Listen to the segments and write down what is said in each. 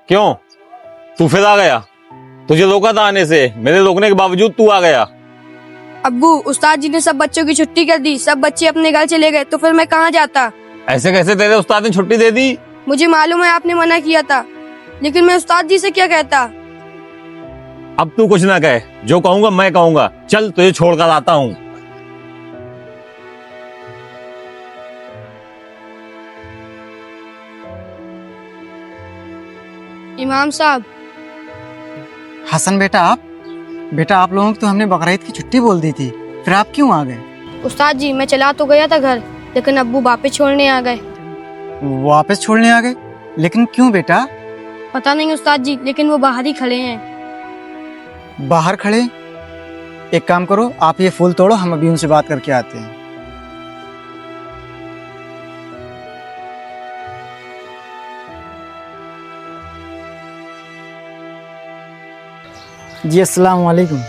क्यों? तू फिर आ गया? तुझे रोका था आने से, मेरे रोकने के बावजूद तू आ गया। अब्बू, उस्ताद जी ने सब बच्चों की छुट्टी कर दी, सब बच्चे अपने घर चले गए, तो फिर मैं कहाँ जाता? ऐसे कैसे तेरे उस्ताद ने छुट्टी दे दी? मुझे मालूम है आपने मना किया था, लेकिन मैं उस्ताद जी से क्या कहता? अब तू कुछ ना कहे, जो कहूंगा मैं कहूंगा। चल तुझे छोड़कर आता हूँ। इमाम साहब। हसन बेटा आप लोगों की तो हमने बकरीद की छुट्टी बोल दी थी, फिर आप क्यों आ गए? उस्ताद जी, मैं चला तो गया था घर, लेकिन अब्बू वापस छोड़ने आ गए। वापस छोड़ने आ गए? लेकिन क्यों बेटा? पता नहीं उस्ताद जी, लेकिन वो बाहर ही खड़े हैं। बाहर खड़े? एक काम करो, आप ये फूल तोड़ो, हम अभी उनसे बात करके आते हैं। जी अस्सलाम वालेकुम।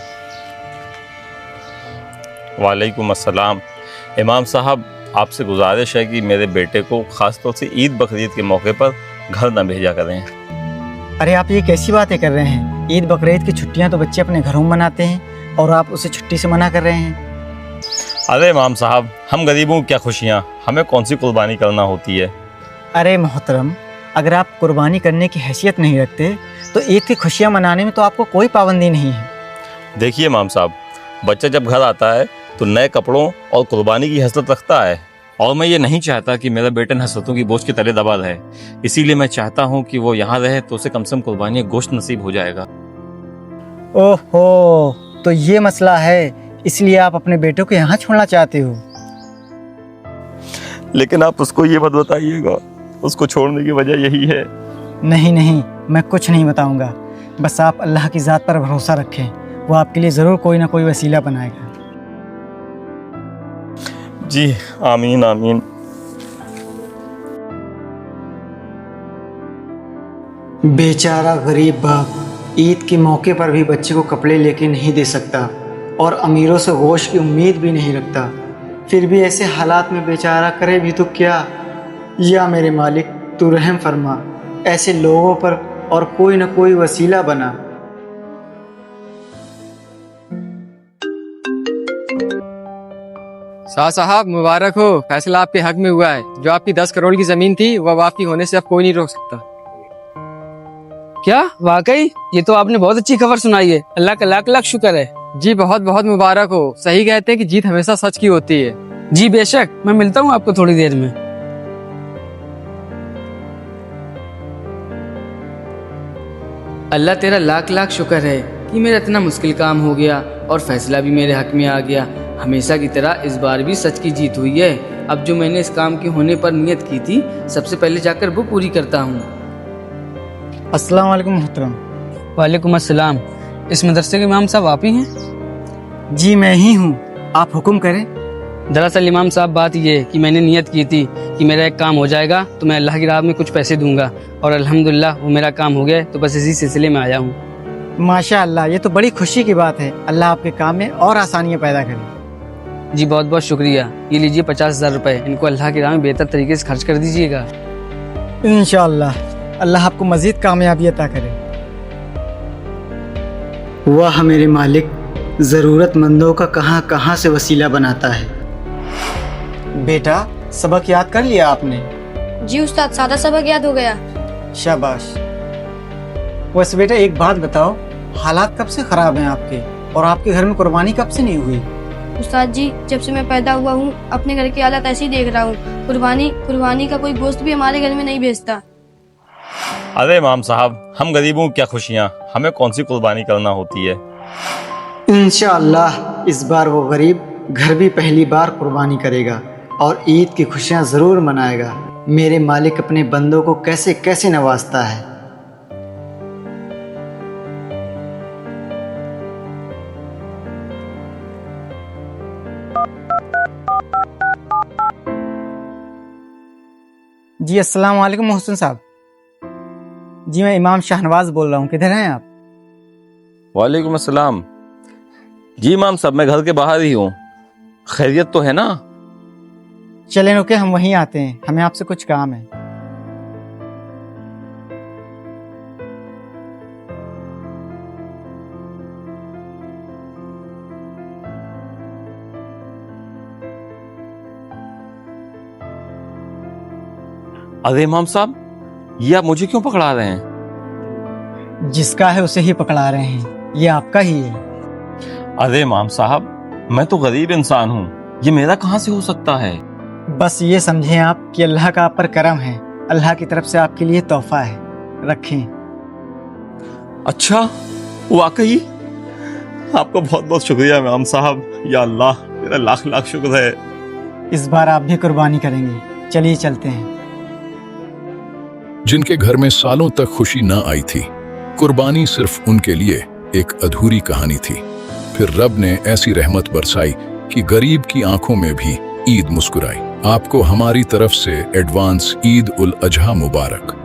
वालेकुम अस्सलाम। इमाम साहब, आपसे गुजारिश है कि मेरे बेटे को खास तौर से ईद बकरीद के मौके पर घर न भेजा करें। अरे आप ये कैसी बातें कर रहे हैं? ईद बकरीद की छुट्टियां तो बच्चे अपने घरों में मनाते हैं और आप उसे छुट्टी से मना कर रहे हैं। अरे इमाम साहब, हम गरीबों की क्या खुशियाँ, हमें कौन सी कुर्बानी करना होती है। अरे मोहतरम, अगर आप कुर्बानी करने की हैसियत नहीं रखते तो ईद की खुशियां मनाने में तो आपको कोई पाबंदी नहीं है। देखिए इमाम साहब, बच्चा जब घर आता है तो नए कपड़ों और कुर्बानी की हसरत रखता है, और मैं ये नहीं चाहता कि मेरा बेटा हसरतों की बोझ के तले दबा रहे। इसीलिए मैं चाहता हूँ कि वो यहाँ रहे तो उसे कम से कम कुर्बानी गोश्त नसीब हो जाएगा। ओहो, तो ये मसला है, इसलिए आप अपने बेटों को यहाँ छोड़ना चाहते हो? लेकिन आप उसको ये मत बताइएगा, उसको छोड़ने की वजह यही है। नहीं नहीं, मैं कुछ नहीं बताऊंगा, बस आप अल्लाह की ज़ात पर भरोसा रखें, वो आपके लिए ज़रूर कोई ना कोई वसीला बनाएगा। जी आमीन आमीन। बेचारा गरीब बाप ईद के मौके पर भी बच्चे को कपड़े लेके नहीं दे सकता और अमीरों से गोश्त की उम्मीद भी नहीं रखता, फिर भी ऐसे हालात में बेचारा करे भी तो क्या। या मेरे मालिक, तू रहम फरमा, ऐसे लोगों पर और कोई ना कोई वसीला बना। शाह साहब मुबारक हो, फैसला आपके हक में हुआ है। जो आपकी 10 करोड़ की जमीन थी वह वापसी होने से अब कोई नहीं रोक सकता। क्या वाकई? ये तो आपने बहुत अच्छी खबर सुनाई है, अल्लाह का लाख लाख शुक्र है। जी बहुत बहुत मुबारक हो। सही कहते हैं कि जीत हमेशा सच की होती है। जी बेशक, मैं मिलता हूँ आपको थोड़ी देर में। अल्लाह तेरा लाख लाख शुक्र है कि मेरा इतना मुश्किल काम हो गया और फैसला भी मेरे हक में आ गया। हमेशा की तरह इस बार भी सच की जीत हुई है। अब जो मैंने इस काम के होने पर नियत की थी, सबसे पहले जाकर वो पूरी करता हूँ। अस्सलाम वालेकुम मोहतरम। वालेकुम अस्सलाम। इस मदरसे के इमाम साहब आप ही हैं? जी मैं ही हूँ, आप हुक्म करें। दरअसल इमाम साहब बात ये है कि मैंने नियत की थी कि मेरा एक काम हो जाएगा तो मैं अल्लाह की राह में कुछ पैसे दूंगा, और अल्हम्दुलिल्लाह वो मेरा काम हो गया, तो बस इसी सिलसिले में आया हूँ। माशा अल्लाह, ये तो बड़ी खुशी की बात है। अल्लाह आपके काम में और आसानियाँ पैदा करे। जी बहुत बहुत शुक्रिया। ये लीजिए 50,000 रुपये, इनको अल्लाह की राह में बेहतर तरीके से खर्च कर दीजिएगा। इंशाअल्लाह अल्लाह आपको मजीद कामयाबी अता करे। वाह मेरे मालिक, ज़रूरतमंदों का कहाँ कहाँ से वसीला बनाता है। बेटा, सबक याद कर लिया आपने? जी उस्ताद, सादा सबक याद हो गया। शाबाश। वैसे बेटा एक बात बताओ, हालात कब से ख़राब हैं आपके, और आपके घर में कुर्बानी कब से नहीं हुई? उस्ताद जी, जब से मैं पैदा हुआ हूँ अपने घर की हालत ऐसी देख रहा हूँ। कुर्बानी का कोई गोश्त भी हमारे घर में नहीं बेचता। अरे इमाम साहब, हम गरीबों की क्या खुशियाँ, हमें कौन सी कुर्बानी करना होती है। इंशाअल्लाह इस बार वो गरीब घर भी पहली बार कुर्बानी करेगा और ईद की खुशियाँ ज़रूर मनाएगा। मेरे मालिक अपने बंदों को कैसे कैसे नवाजता है। जी अस्सलाम वालेकुम मोहसिन साहब। जी मैं इमाम शाहनवाज बोल रहा हूँ, किधर हैं आप? वालेकुम अस्सलाम। जी इमाम साहब, मैं घर के बाहर ही हूँ। खैरियत तो है ना? चलें रुके, हम वहीं आते हैं, हमें आपसे कुछ काम है। अरे इमाम साहब, ये आप मुझे क्यों पकड़ा रहे हैं? जिसका है उसे ही पकड़ा रहे हैं, ये आपका ही है। अरे इमाम साहब, मैं तो गरीब इंसान हूँ, ये मेरा कहाँ से हो सकता है? बस ये समझें आप कि अल्लाह का आप पर करम है, अल्लाह की तरफ से आपके लिए तोहफा है, रखें। अच्छा, वाकई? आपका बहुत बहुत शुक्रिया इमाम साहब। या अल्लाह, मेरा लाख लाख शुक्र है। इस बार आप भी कुर्बानी करेंगे, चलिए चलते हैं। जिनके घर में सालों तक खुशी न आई थी, कुर्बानी सिर्फ उनके लिए एक अधूरी कहानी थी। फिर रब ने ऐसी रहमत बरसाई कि गरीब की आंखों में भी ईद मुस्कुराई। आपको हमारी तरफ से एडवांस ईद उल अजहा मुबारक।